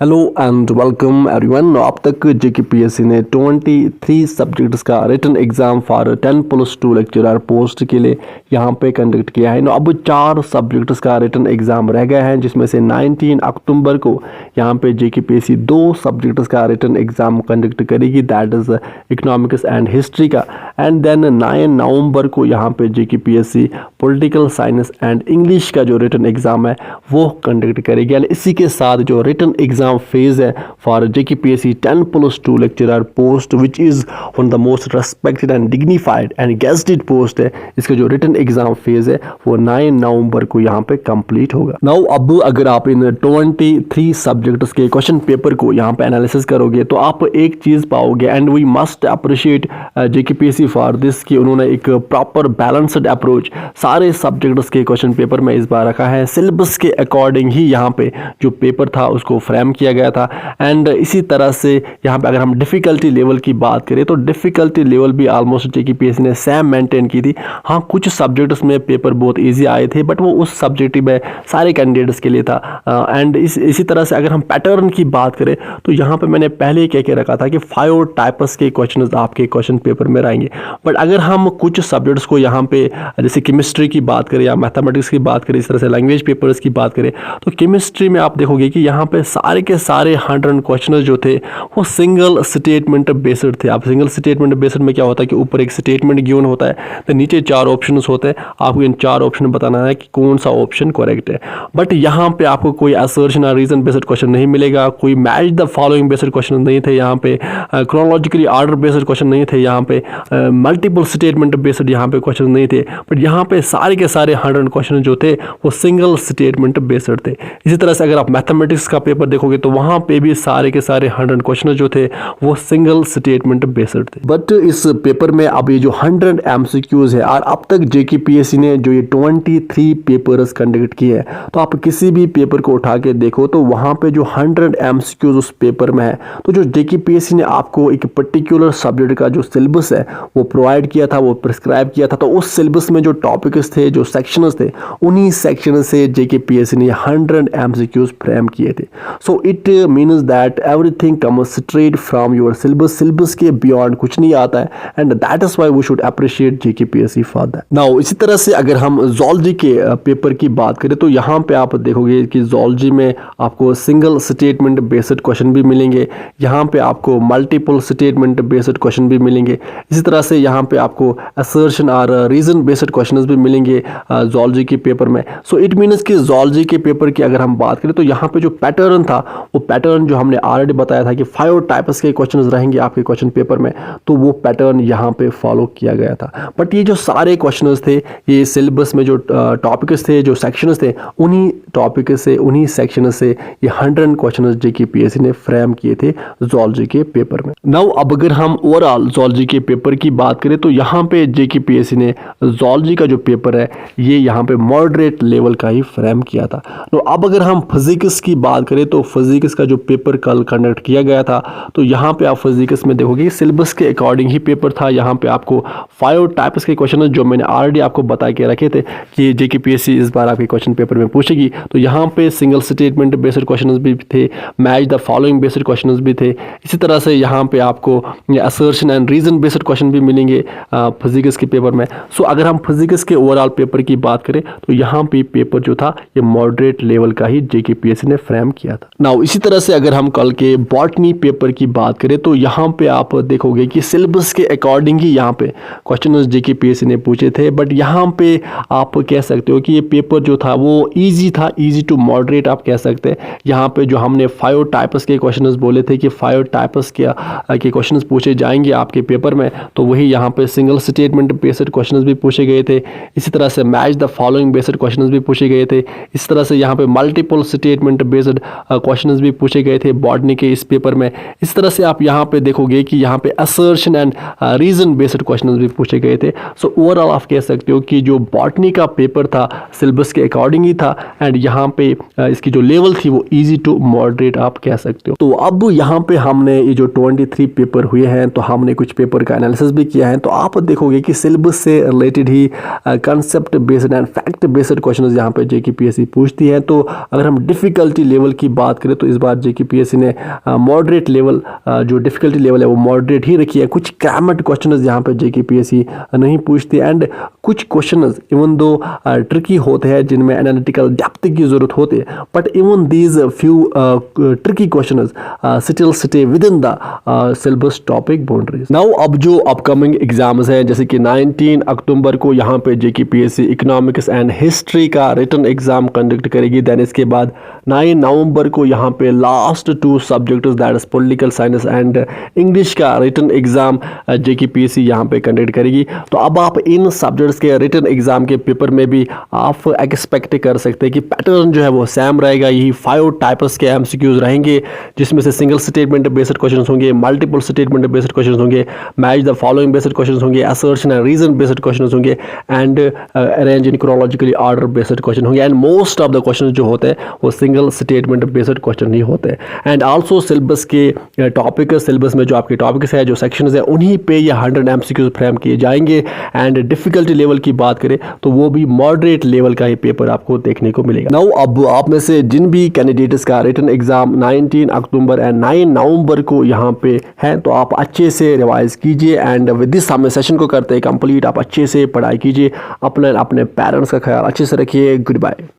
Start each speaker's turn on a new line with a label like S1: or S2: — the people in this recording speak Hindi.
S1: Hello and welcome everyone. अब तक जेकेपीएससी ने 23 सब्जेक्ट्स का written exam for 10+2 lecturer post के लिए यहाँ पे कंडक्ट किया है। अब 4 सब्जेक्ट्स का रिटन एग्जाम रह गए हैं, जिसमें से 19 अक्टूबर को यहाँ पे जेकेपीएससी 2 सब्जेक्ट्स का रिटन एग्जाम कंडक्ट करेगी, that is economics and history का। एंड देन 9 नवंबर को यहाँ पे JKPSC political science and English का जो रिटन एग्जाम है वो कंडक्ट करेगी। एंड इसी के साथ जो रिटन एग्जाम phase है for JKPSC 10+2 lecturer post which is one the most respected and dignified and gazetted post है, इसका जो रिटन एग्जाम फेज है वो 9 नवंबर को यहाँ पे कंप्लीट होगा। नाउ अब अगर आप इन 23 सब्जेक्ट्स के क्वेश्चन पेपर को यहाँ पे एनालिसिस करोगे तो आप एक चीज पाओगे, and we must appreciate JKPSC for this, कि उन्होंने एक प्रॉपर बैलेंस्ड अप्रोच सारे सब्जेक्ट्स के क्वेश्चन पेपर में इस बार रखा है। सिलेबस के अकॉर्डिंग ही यहाँ पे जो पेपर था उसको फ्रेम किया गया था। एंड इसी तरह से यहाँ पे अगर हम डिफ़िकल्टी लेवल की बात करें तो डिफ़िकल्टी लेवल भी ऑलमोस्ट जेकेपीएससी ने सेम मेंटेन की थी। हाँ, कुछ सब्जेक्ट्स में पेपर बहुत इजी आए थे, बट वो उस सब्जेक्ट में सारे कैंडिडेट्स के लिए था। एंड इसी तरह से अगर हम पैटर्न की बात करें तो यहाँ पे मैंने पहले ही कह के रखा था कि 5 टाइप्स के क्वेश्चन आपके क्वेश्चन पेपर में रहेंगे। बट अगर हम कुछ सब्जेक्ट्स को यहाँ पे जैसे केमिस्ट्री की बात करें या मैथमेटिक्स की बात करें, इस तरह से लैंग्वेज पेपर्स की बात करें, तो केमिस्ट्री में आप देखोगे कि यहाँ पे सारे के सारे 100 क्वेश्चन जो थे वो सिंगल स्टेटमेंट बेस्ड थे। आप सिंगल स्टेटमेंट बेस्ड में क्या होता है कि ऊपर एक स्टेटमेंट गिवन होता है, तो नीचे 4 ऑप्शन होते हैं, आपको इन 4 ऑप्शन बताना है कि कौन सा ऑप्शन करेक्ट है। बट यहाँ पे आपको कोई असर्शन और रीजन बेस्ड क्वेश्चन नहीं मिलेगा, कोई match the following based question नहीं थे यहाँ पे, क्रोनोलॉजिकली ऑर्डर बेस्ड क्वेश्चन नहीं थे यहाँ पे, मल्टीपल स्टेटमेंट बेस्ड यहाँ पे क्वेश्चन नहीं थे। बट यहाँ पे सारे के सारे 100 क्वेश्चन जो थे वो सिंगल स्टेटमेंट बेस्ड थे। इसी तरह से अगर आप मैथमेटिक्स का पेपर देखोगे तो वहाँ पे भी सारे के सारे 100 क्वेश्चन जो थे वो सिंगल स्टेटमेंट बेस्ड थे। बट इस पेपर में अब ये जो 100 एमसीक्यूज है, और अब तक जेकेपीएससी ने जो ये 23 पेपर्स कंडक्ट किए हैं, तो आप किसी भी पेपर को उठा के देखो तो वहाँ पे जो 100 एमसीक्यूज उस पेपर में है, तो जो जेकेपीएससी ने आपको एक पर्टिकुलर सब्जेक्ट का जो सिलेबस है वो प्रोवाइड किया था, वो प्रिस्क्राइब किया था, तो उस सिलेबस में जो टॉपिक्स थे, जो सेक्शंस थे, उन्हीं सेक्शन से जेकेपीएससी ने 100 एमसीक्यूज फ्रेम किए थे। So it means that everything comes straight from your syllabus, syllabus के बियॉन्ड कुछ नहीं आता है, and that is why we should appreciate JKPSC for that. Now इसी तरह से अगर हम ज़ूलॉजी के पेपर की बात करें तो यहाँ पे आप देखोगे कि ज़ूलॉजी में आपको सिंगल स्टेटमेंट बेस्ड क्वेश्चन भी मिलेंगे, यहाँ पे आपको मल्टीपल स्टेटमेंट बेस्ड क्वेश्चन भी मिलेंगे। इसी तरह से यहाँ पे आपको असर्शन और रीजन बेस्ड क्वेश्चंस भी मिलेंगे ज़ूलॉजी के पेपर में। सो इट मीन्स कि ज़ूलॉजी के पेपर की अगर हम बात करें तो यहाँ पे जो पैटर्न था, वो पैटर्न जो हमने ऑलरेडी बताया था कि 5 टाइप्स के क्वेश्चंस रहेंगे आपके क्वेश्चन पेपर में, तो वो पैटर्न यहाँ पे फॉलो किया गया था। बट ये जो सारे क्वेश्चंस थे, ये सिलेबस में जो टॉपिक्स थे, जो सेक्शंस थे, उन्हीं टॉपिक से, उन्हीं सेक्शन से ये 100 क्वेश्चंस जेकेपीएससी ने फ्रेम किए थे ज़ूलॉजी के पेपर में। नाउ अब अगर हम ओवरऑल ज़ूलॉजी के पेपर की बात करें तो यहाँ पे जेकेपीएससी ने ज़ूलॉजी का जो पेपर है ये यहाँ पे मॉडरेट लेवल का ही फ्रेम किया था। तो अब अगर हम फिजिक्स की बात करें तो फिजिक्स का जो पेपर कल कंडक्ट किया गया था, तो यहाँ पे आप फिजिक्स में देखोगे सिलेबस के अकॉर्डिंग ही पेपर था। यहाँ पे आपको 5 टाइप्स के क्वेश्चन जो मैंने ऑलरेडी आपको बता के रखे थे कि जेकेपीएससी इस बार आपके क्वेश्चन पेपर में पूछेगी, तो यहाँ पे सिंगल स्टेटमेंट बेस्ड क्वेश्चन भी थे, match the following based question भी थे। इसी तरह से यहाँ पे आपको assertion and reason based question भी मिलेंगे फिजिक्स के पेपर में। सो अगर हम फिजिक्स के ओवरऑल पेपर की बात करें तो यहाँ पे पेपर जो था ये मॉडरेट लेवल का ही जेकेपीएससी ने फ्रेम किया था। नाउ इसी तरह से अगर हम कल के बॉटनी पेपर की बात करें तो यहाँ पे आप देखोगे कि सिलेबस के अकॉर्डिंग ही यहाँ पे क्वेश्चन जेकेपीएससी ने पूछे थे। बट यहाँ पे आप कह सकते हो कि ये पेपर जो था वो इजी था, इजी टू मॉडरेट आप कह सकते हैं। यहाँ पे जो हमने 5 टाइप्स के क्वेश्चंस बोले थे कि 5 टाइप्स के क्वेश्चंस पूछे जाएंगे आपके पेपर में, तो वही यहाँ पे सिंगल स्टेटमेंट बेस्ड क्वेश्चंस भी पूछे गए थे। इसी तरह से match the following based questions भी पूछे गए थे। इस तरह से यहाँ पे मल्टीपल स्टेटमेंट बेस्ड क्वेश्चंस भी पूछे गए थे बॉटनी के इस पेपर में। इस तरह से आप यहाँ पे देखोगे कि यहाँ पे assertion and reason based questions भी पूछे गए थे। सो ओवरऑल आप कह सकते हो कि जो बॉटनी का पेपर था सिलेबस के अकॉर्डिंग ही था, एंड यहाँ पे इसकी जो लेवल थी वो इजी टू मॉडरेट आप कह सकते हो। तो अब यहाँ पे हमने ये जो 23 पेपर हुए हैं, तो हमने कुछ पेपर का एनालिसिस भी किया है, तो आप देखोगे कि सिलेबस से related he concept based and fact based question यहाँ पे जेकेपीएससी पूछती है। तो अगर हम डिफ़िकल्टी लेवल की बात करें तो इस बार जेकेपीएससी ने मॉडरेट लेवल, जो डिफ़िकल्टी लेवल है वो मॉडरेट ही रखी है। कुछ ग्रामर क्वेश्चन यहाँ पे जेकेपीएससी नहीं पूछती, एंड कुछ क्वेश्चन इवन दो ट्रिकी होते हैं जिनमें एनालिटिकल डेप्थ की ज़रूरत होती है, but even these few tricky question still stay with in the syllabus topic boundaries. Now अब जो अपकमिंग एग्जाम्स हैं, जैसे कि 19 अक्टूबर को यहाँ पे जेकेपीएससी इकोनॉमिक्स एंड हिस्ट्री का रिटन एग्जाम कंडक्ट करेगी। देन इसके बाद 9 नवंबर को यहाँ पे last 2 subjects that is political science and English का रिटन एग्जाम जेकेपीएससी यहाँ पे कंडक्ट करेगी। तो अब आप इन सब्जेक्ट्स के रिटन एग्जाम के पेपर में भी आप एक्सपेक्ट कर सकते हैं कि पैटर्न जो है वो सेम रहेगा। यही 5 टाइप्स के एमसीक्यूज रहेंगे, जिसमें से सिंगल स्टेटमेंट बेस्ड क्वेश्चंस होंगे, मल्टीपल स्टेटमेंट बेस्ड क्वेश्चंस होंगे, match the following based questions होंगे, assertion and reason based questions होंगे, and arrange in chronologically order based question होंगे। And most of the question जो होते हैं वो सिंगल स्टेटमेंट बेस्ड क्वेश्चन ही होते हैं। एंड आल्सो सिलेबस के टॉपिक, सिलेबस में जो आपके टॉपिक्स है, जो सेक्शंस है, उन्हीं पे ये 100 एमसीक्यूज फ्रेम किए जाएंगे। एंड डिफिकल्टी लेवल की बात करें तो वो भी मॉडरेट लेवल का ही पेपर आपको देखने को मिलेगा। नाउ अब आप में से जिन भी कैंडिडेट्स का रिटन एग्जाम 19 अक्टूबर एंड 9 नवंबर को यहाँ पे है, तो आप अच्छे से रिवाइज कीजिए एंड विद दिस हम सेशन को करते हैं कंप्लीट। आप अच्छे से पढ़ाई कीजिए, अपने पेरेंट्स का ख्याल अच्छे से रखिए। Good bye.